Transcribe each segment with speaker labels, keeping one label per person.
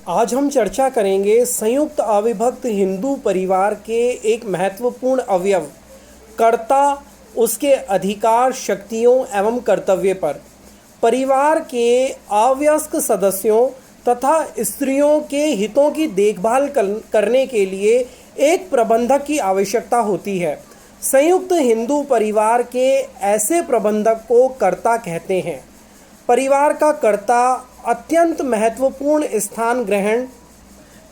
Speaker 1: आज हम चर्चा करेंगे संयुक्त अविभक्त हिंदू परिवार के एक महत्वपूर्ण अवयव कर्ता, उसके अधिकार, शक्तियों एवं कर्तव्य पर। परिवार के अवयस्क सदस्यों तथा स्त्रियों के हितों की देखभाल करने के लिए एक प्रबंधक की आवश्यकता होती है। संयुक्त हिंदू परिवार के ऐसे प्रबंधक को कर्ता कहते हैं। परिवार का कर्ता अत्यंत महत्वपूर्ण स्थान ग्रहण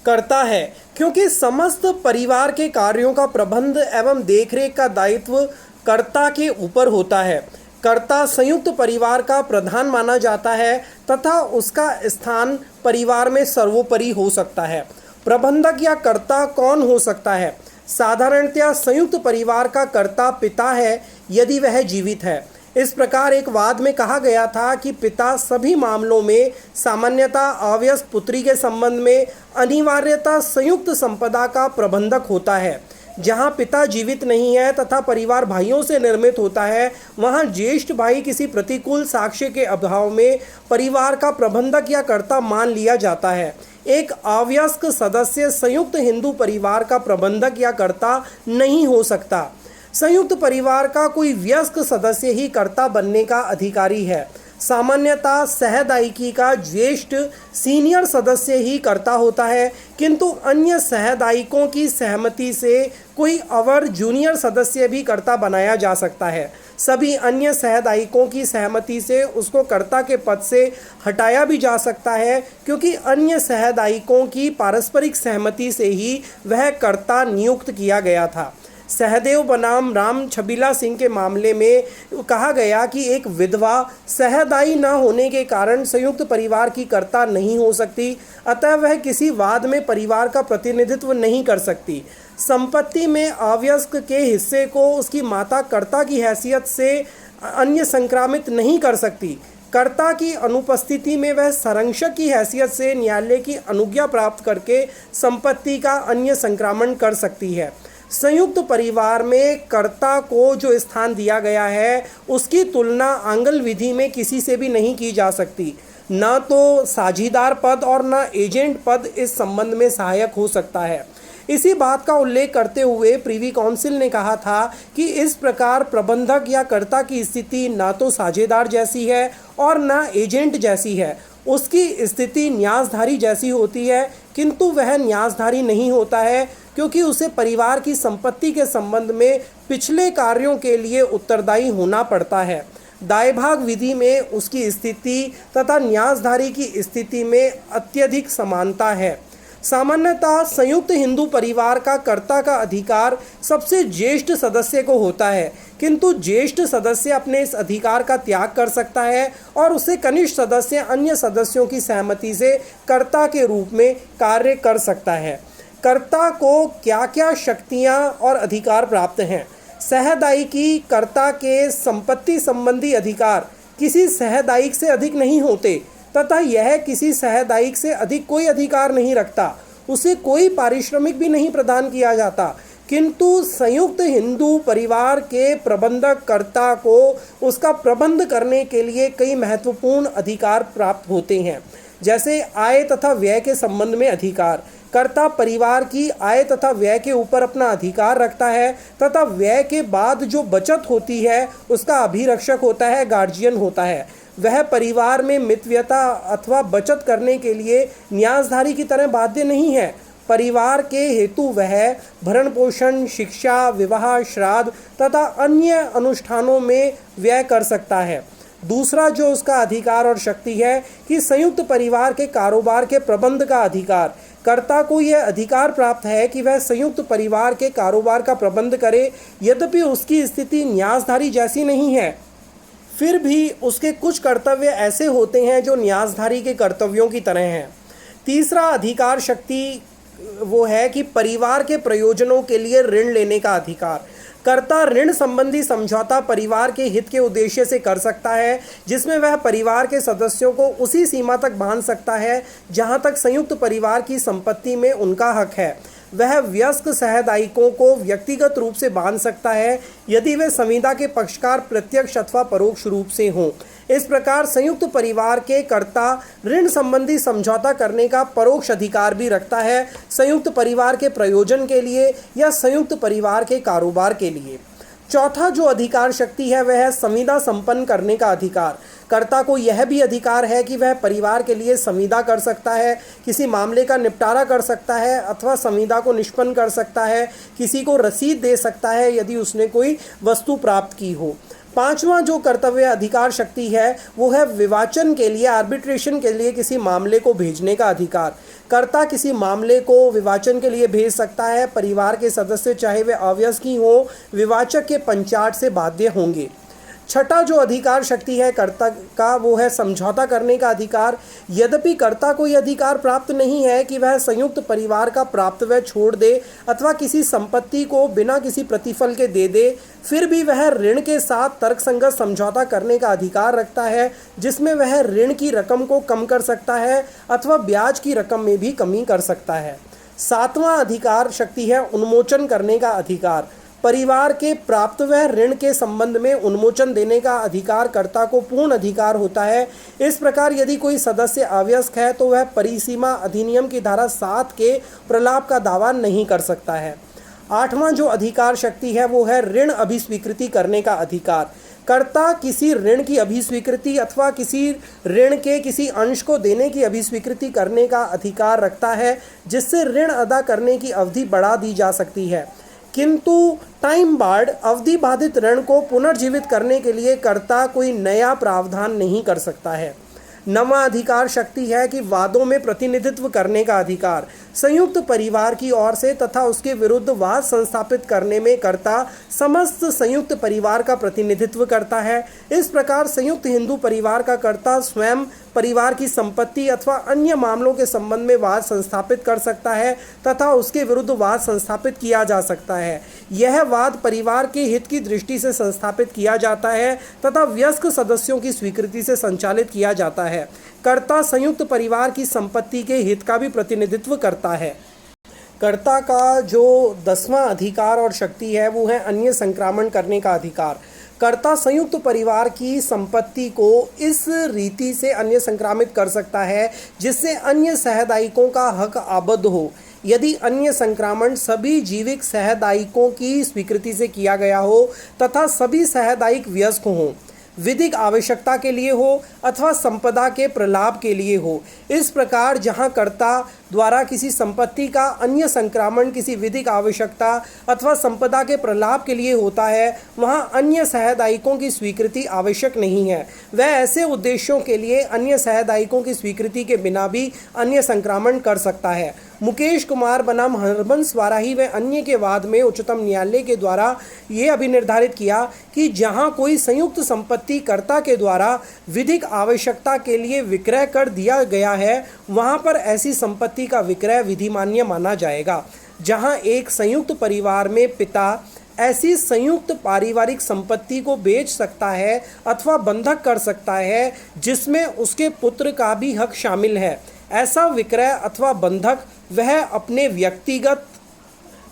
Speaker 1: करता है, क्योंकि समस्त परिवार के कार्यों का प्रबंध एवं देखरेख का दायित्व कर्ता के ऊपर होता है। कर्ता संयुक्त परिवार का प्रधान माना जाता है तथा उसका स्थान परिवार में सर्वोपरि हो सकता है। प्रबंधक या कर्ता कौन हो सकता है? साधारणतया संयुक्त परिवार का कर्ता पिता है, यदि वह जीवित है। इस प्रकार एक वाद में कहा गया था कि पिता सभी मामलों में सामान्यतः अवयस्क पुत्री के संबंध में अनिवार्यतः संयुक्त संपदा का प्रबंधक होता है। जहां पिता जीवित नहीं है तथा परिवार भाइयों से निर्मित होता है, वहां ज्येष्ठ भाई किसी प्रतिकूल साक्ष्य के अभाव में परिवार का प्रबंधक या कर्ता मान लिया जाता है। एक अवयस्क सदस्य संयुक्त हिंदू परिवार का प्रबंधक या कर्ता नहीं हो सकता। संयुक्त परिवार का कोई वयस्क सदस्य ही कर्ता बनने का अधिकारी है। सामान्यतः सहदायिकी का ज्येष्ठ सीनियर सदस्य ही कर्ता होता है, किंतु अन्य सहदायिकों की सहमति से कोई अवर जूनियर सदस्य भी कर्ता बनाया जा सकता है। सभी अन्य सहदायिकों की सहमति से उसको कर्ता के पद से हटाया भी जा सकता है, क्योंकि अन्य सहदायिकों की पारस्परिक सहमति से ही वह कर्ता नियुक्त किया गया था। सहदेव बनाम राम छबीला सिंह के मामले में कहा गया कि एक विधवा सहदायी न होने के कारण संयुक्त परिवार की कर्ता नहीं हो सकती, अतः वह किसी वाद में परिवार का प्रतिनिधित्व नहीं कर सकती। संपत्ति में अवयस्क के हिस्से को उसकी माता कर्ता की हैसियत से अन्य संक्रामित नहीं कर सकती। कर्ता की अनुपस्थिति में वह संरक्षक की हैसियत से न्यायालय की अनुज्ञा प्राप्त करके संपत्ति का अन्य संक्रमण कर सकती है। संयुक्त परिवार में कर्ता को जो स्थान दिया गया है, उसकी तुलना आंगल विधि में किसी से भी नहीं की जा सकती। न तो साझीदार पद और न एजेंट पद इस संबंध में सहायक हो सकता है। इसी बात का उल्लेख करते हुए प्रीवी काउंसिल ने कहा था कि इस प्रकार प्रबंधक या कर्ता की स्थिति न तो साझेदार जैसी है और न एजेंट जैसी है। उसकी स्थिति न्यासधारी जैसी होती है, किंतु वह न्यासधारी नहीं होता है, क्योंकि उसे परिवार की संपत्ति के संबंध में पिछले कार्यों के लिए उत्तरदायी होना पड़ता है। दायभाग विधि में उसकी स्थिति तथा न्यासधारी की स्थिति में अत्यधिक समानता है। सामान्यतः संयुक्त हिंदू परिवार का कर्ता का अधिकार सबसे ज्येष्ठ सदस्य को होता है, किंतु ज्येष्ठ सदस्य अपने इस अधिकार का त्याग कर सकता है और उसे कनिष्ठ सदस्य अन्य सदस्यों की सहमति से कर्ता के रूप में कार्य कर सकता है। कर्ता को क्या क्या शक्तियां और अधिकार प्राप्त हैं? सहदायिकी कर्ता के संपत्ति संबंधी अधिकार किसी सहदायिक से अधिक नहीं होते तथा यह किसी सहदायिक से अधिक कोई अधिकार नहीं रखता। उसे कोई पारिश्रमिक भी नहीं प्रदान किया जाता, किंतु संयुक्त हिंदू परिवार के प्रबंधक कर्ता को उसका प्रबंध करने के लिए कई महत्वपूर्ण अधिकार प्राप्त होते हैं। जैसे आय तथा व्यय के संबंध में अधिकार। कर्ता परिवार की आय तथा व्यय के ऊपर अपना अधिकार रखता है तथा व्यय के बाद जो बचत होती है उसका अभिरक्षक होता है, गार्जियन होता है। वह परिवार में मितव्यता अथवा बचत करने के लिए न्यासधारी की तरह बाध्य नहीं है। परिवार के हेतु वह भरण पोषण, शिक्षा, विवाह, श्राद्ध तथा अन्य अनुष्ठानों में व्यय कर सकता है। दूसरा जो उसका अधिकार और शक्ति है कि संयुक्त परिवार के कारोबार के प्रबंध का अधिकार। कर्ता को यह अधिकार प्राप्त है कि वह संयुक्त परिवार के कारोबार का प्रबंध करे, यद्यपि उसकी स्थिति न्यासधारी जैसी नहीं है, फिर भी उसके कुछ कर्तव्य ऐसे होते हैं जो न्यासधारी के कर्तव्यों की तरह हैं। तीसरा अधिकार शक्ति वो है कि परिवार के प्रयोजनों के लिए ऋण लेने का अधिकार। कर्ता ऋण संबंधी समझौता परिवार के हित के उद्देश्य से कर सकता है, जिसमें वह परिवार के सदस्यों को उसी सीमा तक बांध सकता है जहां तक संयुक्त परिवार की संपत्ति में उनका हक है। वह वयस्क सहदायिकों को व्यक्तिगत रूप से बांध सकता है, यदि वे संविदा के पक्षकार प्रत्यक्ष अथवा परोक्ष रूप से हों। इस प्रकार संयुक्त परिवार के कर्ता ऋण संबंधी समझौता करने का परोक्ष अधिकार भी रखता है, संयुक्त परिवार के प्रयोजन के लिए या संयुक्त परिवार के कारोबार के लिए। चौथा जो अधिकार शक्ति है वह है संविदा संपन्न करने का अधिकार। कर्ता को यह भी अधिकार है कि वह परिवार के लिए संविदा कर सकता है, किसी मामले का निपटारा कर सकता है अथवा संविदा को निष्पन्न कर सकता है, किसी को रसीद दे सकता है यदि उसने कोई वस्तु प्राप्त की हो। पांचवा जो कर्तव्य अधिकार शक्ति है वो है विवाचन के लिए, आर्बिट्रेशन के लिए किसी मामले को भेजने का अधिकार। कर्ता किसी मामले को विवाचन के लिए भेज सकता है। परिवार के सदस्य चाहे वे अवयस्क ही हों, विवाचक के पंचाट से बाध्य होंगे। छठा जो अधिकार शक्ति है कर्ता का वो है समझौता करने का अधिकार। यद्यपि कर्ता को यह अधिकार प्राप्त नहीं है कि वह संयुक्त परिवार का प्राप्तव्य छोड़ दे अथवा किसी संपत्ति को बिना किसी प्रतिफल के दे दे, फिर भी वह ऋण के साथ तर्कसंगत समझौता करने का अधिकार रखता है, जिसमें वह ऋण की रकम को कम कर सकता है अथवा ब्याज की रकम में भी कमी कर सकता है। सातवां अधिकार शक्ति है उन्मोचन करने का अधिकार। परिवार के प्राप्तव्य ऋण के संबंध में उन्मोचन देने का अधिकार कर्ता को पूर्ण अधिकार होता है। इस प्रकार यदि कोई सदस्य अवयस्क है तो वह परिसीमा अधिनियम की धारा 7 के प्रलाप का दावा नहीं कर सकता है। आठवां जो अधिकार शक्ति है वो है ऋण अभिस्वीकृति करने का अधिकार। कर्ता किसी ऋण की अभिस्वीकृति अथवा किसी ऋण के किसी अंश को देने की अभिस्वीकृति करने का अधिकार रखता है, जिससे ऋण अदा करने की अवधि बढ़ा दी जा सकती है। किंतु टाइम बार्ड अवधि बाधित ऋण को पुनर्जीवित करने के लिए कर्ता कोई नया प्रावधान नहीं कर सकता है। नवा अधिकार शक्ति है कि वादों में प्रतिनिधित्व करने का अधिकार। संयुक्त परिवार की ओर से तथा उसके विरुद्ध वाद संस्थापित करने में कर्ता समस्त संयुक्त परिवार का प्रतिनिधित्व करता है। इस प्रकार संयुक्त हिंदू परिवार का कर्ता स्वयं परिवार की संपत्ति अथवा अन्य मामलों के संबंध में वाद संस्थापित कर सकता है तथा उसके विरुद्ध वाद संस्थापित किया जा सकता है। यह वाद परिवार के हित की दृष्टि से संस्थापित किया जाता है तथा वयस्क सदस्यों की स्वीकृति से संचालित किया जाता है। कर्ता संयुक्त परिवार की संपत्ति के हित का भी प्रतिनिधित्व करता है। कर्ता का जो 10वां अधिकार और शक्ति है वो है अन्य संक्रामण करने का अधिकार। कर्ता संयुक्त परिवार की संपत्ति को इस रीति से अन्य संक्रामित कर सकता है जिससे अन्य सहदायिकों का हक आबद्ध हो। यदि अन्य संक्रामण सभी जीविक सहदायिकों की स्वीकृति से किया गया हो तथा सभी सहदायिक वयस्क हों, विधिक आवश्यकता के लिए हो अथवा संपदा के प्रलाभ के लिए हो। इस प्रकार जहां कर्ता द्वारा किसी संपत्ति का अन्य संक्रामण किसी विधिक आवश्यकता अथवा संपदा के प्रलाभ के लिए होता है, वहां अन्य सहदायिकों की स्वीकृति आवश्यक नहीं है। वह ऐसे उद्देश्यों के लिए अन्य सहदायिकों की स्वीकृति के बिना भी अन्य संक्रामण कर सकता है। मुकेश कुमार बनाम हरबंस वाराही व अन्य के वाद में उच्चतम न्यायालय के द्वारा ये अभिनिर्धारित किया कि जहां कोई संयुक्त संपत्ति कर्ता के द्वारा विधिक आवश्यकता के लिए विक्रय कर दिया गया है, वहां पर ऐसी संपत्ति का विक्रय विधिमान्य माना जाएगा। जहां एक संयुक्त परिवार में पिता ऐसी संयुक्त पारिवारिक संपत्ति को बेच सकता है अथवा बंधक कर सकता है जिसमें उसके पुत्र का भी हक शामिल है, ऐसा विक्रय अथवा बंधक वह अपने व्यक्तिगत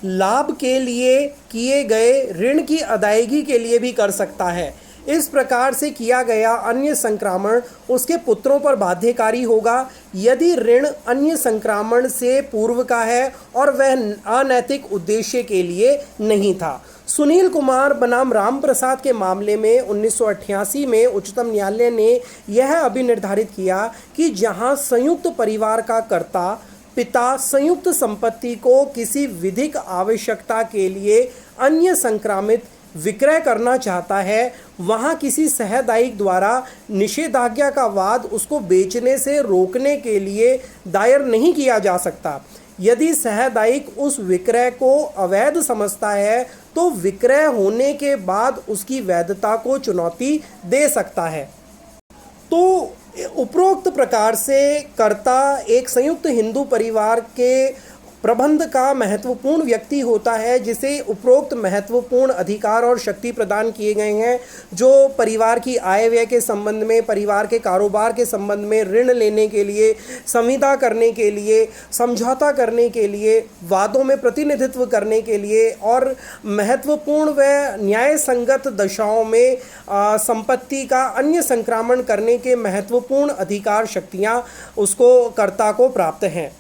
Speaker 1: लाभ के लिए किए गए ऋण की अदायगी के लिए भी कर सकता है। इस प्रकार से किया गया अन्य संक्रामण उसके पुत्रों पर बाध्यकारी होगा यदि ऋण अन्य संक्रामण से पूर्व का है और वह अनैतिक उद्देश्य के लिए नहीं था। सुनील कुमार बनाम राम प्रसाद के मामले में 1988 में उच्चतम न्यायालय ने यह अभिनिर्धारित किया कि जहां संयुक्त परिवार का कर्ता पिता संयुक्त संपत्ति को किसी विधिक आवश्यकता के लिए अन्य संक्रामित विक्रय करना चाहता है, वहां किसी सहदायिक द्वारा निषेधाज्ञा का वाद उसको बेचने से रोकने के लिए दायर नहीं किया जा सकता। यदि सहदायिक उस विक्रय को अवैध समझता है तो विक्रय होने के बाद उसकी वैधता को चुनौती दे सकता है। तो उपरोक्त प्रकार से कर्ता एक संयुक्त हिंदू परिवार के प्रबंध का महत्वपूर्ण व्यक्ति होता है जिसे उपरोक्त महत्वपूर्ण अधिकार और शक्ति प्रदान किए गए हैं, जो परिवार की आय व्यय के संबंध में, परिवार के कारोबार के संबंध में, ऋण लेने के लिए, संविदा करने के लिए, समझौता करने के लिए, वादों में प्रतिनिधित्व करने के लिए और महत्वपूर्ण व न्याय संगत दशाओं में संपत्ति का अन्य संक्रामण करने के महत्वपूर्ण अधिकार शक्तियाँ उसको कर्ता को प्राप्त हैं।